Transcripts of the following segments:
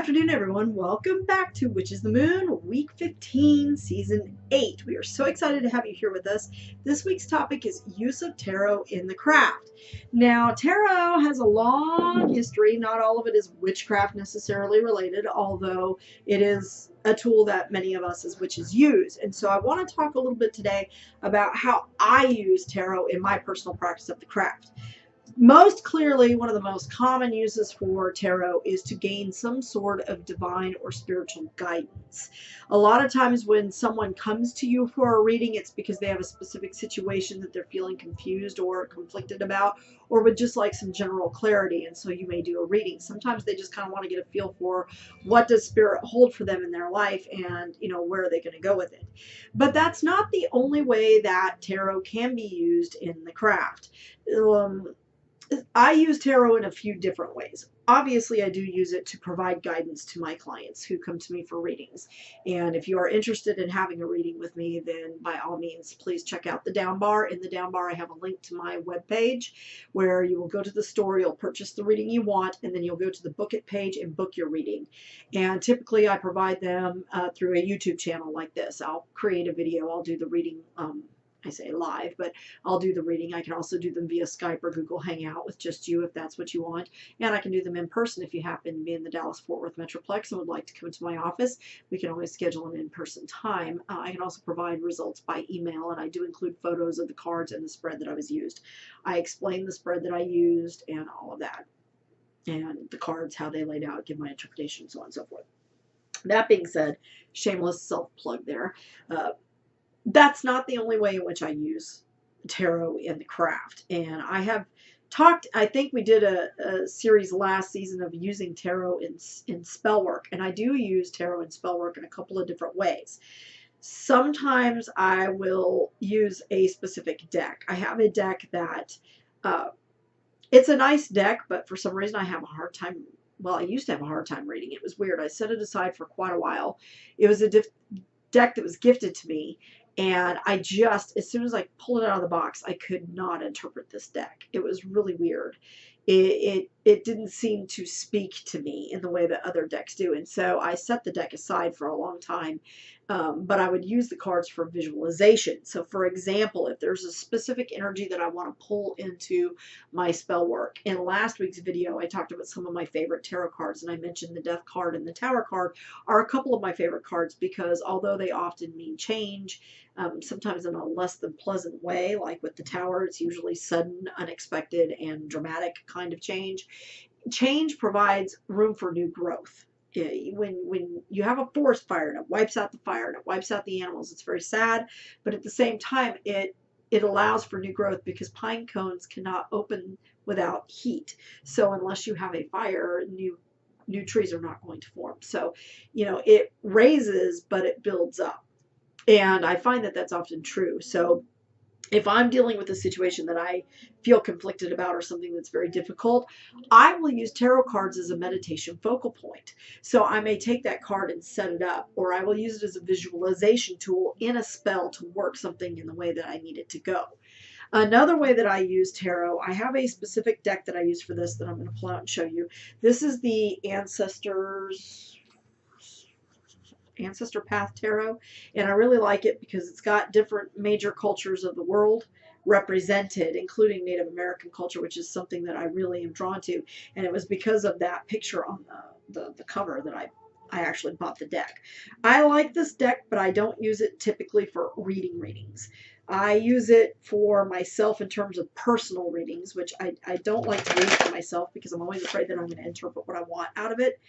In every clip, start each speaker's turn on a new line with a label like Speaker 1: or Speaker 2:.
Speaker 1: afternoon, everyone. Welcome back to Witches the Moon, Week 15, Season 8. We are so excited to have you here with us. This week's topic is use of tarot in the craft. Now, tarot has a long history. Not all of it is witchcraft necessarily related, although it is a tool that many of us as witches use. And so I want to talk a little bit today about how I use tarot in my personal practice of the craft. Most clearly, one of the most common uses for tarot is to gain some sort of divine or spiritual guidance. A lot of times when someone comes to you for a reading, it's because they have a specific situation that they're feeling confused or conflicted about, or would just like some general clarity, and so you may do a reading. Sometimes they just kind of want to get a feel for what does spirit hold for them in their life, and where are they going to go with it. But that's not the only way that tarot can be used in the craft. I use tarot in a few different ways. Obviously, I do use it to provide guidance to my clients who come to me for readings. And if you are interested in having a reading with me, then by all means, please check out the down bar. In the down bar, I have a link to my webpage where you will go to the store, you'll purchase the reading you want, and then you'll go to the book it page and book your reading. And typically, I provide them through a YouTube channel like this. I'll create a video, I'll do the reading I say live, but I'll do the reading. I can also do them via Skype or Google Hangout with just you if that's what you want. And I can do them in person if you happen to be in the Dallas-Fort Worth Metroplex and would like to come to my office. We can always schedule an in-person time. I can also provide results by email, and I do include photos of the cards and the spread that I was used. I explain the spread that I used and all of that. And the cards, how they laid out, give my interpretation, so on and so forth. That being said, shameless self-plug there. That's not the only way in which I use tarot in the craft. And I have talked, I think we did a series last season of using tarot in spell work. And I do use tarot in spell work in a couple of different ways. Sometimes I will use a specific deck. I have a deck that, it's a nice deck, but for some reason I have a hard time. Well, I used to have a hard time reading. It was weird. I set it aside for quite a while. It was a deck that was gifted to me. And I just, as soon as I pulled it out of the box, I could not interpret this deck. It was really weird. It didn't seem to speak to me in the way that other decks do. And so I set the deck aside for a long time. But I would use the cards for visualization. So for example, if there's a specific energy that I want to pull into my spell work. In last week's video, I talked about some of my favorite tarot cards, and I mentioned the Death card and the Tower card are a couple of my favorite cards because although they often mean change, sometimes in a less than pleasant way, like with the Tower, it's usually sudden, unexpected, and dramatic kind of change. Change provides room for new growth. When you have a forest fire and it wipes out the fire and it wipes out the animals, it's very sad, but at the same time, it allows for new growth because pine cones cannot open without heat. So unless you have a fire, new trees are not going to form. So, it raises, but it builds up. And I find that that's often true. So if I'm dealing with a situation that I feel conflicted about or something that's very difficult, I will use tarot cards as a meditation focal point. So I may take that card and set it up, or I will use it as a visualization tool in a spell to work something in the way that I need it to go. Another way that I use tarot, I have a specific deck that I use for this that I'm going to pull out and show you. This is the Ancestor Path Tarot, and I really like it because it's got different major cultures of the world represented, including Native American culture, which is something that I really am drawn to. And it was because of that picture on the cover that I actually bought the deck. I like this deck, but I don't use it typically for readings. I use it for myself in terms of personal readings, which I don't like to read for myself because I'm always afraid that I'm going to interpret what I want out of it.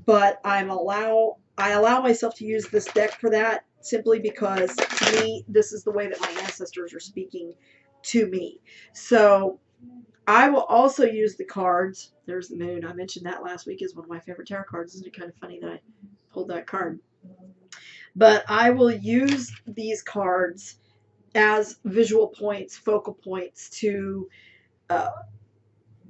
Speaker 1: But I allow myself to use this deck for that simply because to me, this is the way that my ancestors are speaking to me. So I will also use the cards. There's the moon. I mentioned that last week is one of my favorite tarot cards. Isn't it kind of funny that I pulled that card? But I will use these cards as visual points, focal points to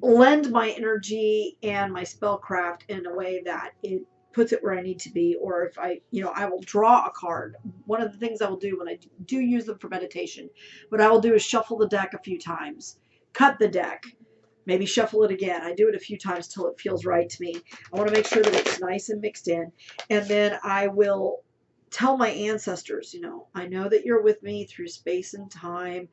Speaker 1: lend my energy and my spellcraft in a way that it puts it where I need to be. Or if I will draw a card. One of the things I will do when I do use them for meditation, what I will do is shuffle the deck a few times, cut the deck, maybe shuffle it again. I do it a few times till it feels right to me. I want to make sure that it's nice and mixed in. And then I will tell my ancestors, I know that you're with me through space and time.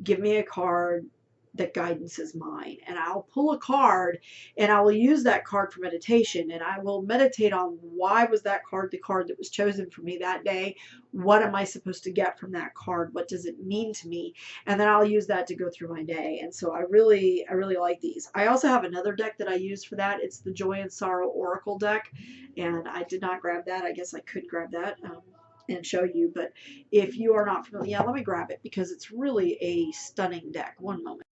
Speaker 1: Give me a card that guidance is mine. And I'll pull a card and I will use that card for meditation. And I will meditate on why was that card the card that was chosen for me that day? What am I supposed to get from that card? What does it mean to me? And then I'll use that to go through my day. And so I really like these. I also have another deck that I use for that. It's the Joy and Sorrow Oracle deck. And I did not grab that. I guess I could grab that. And show you, but if you are not familiar, yeah, let me grab it because it's really a stunning deck. One moment.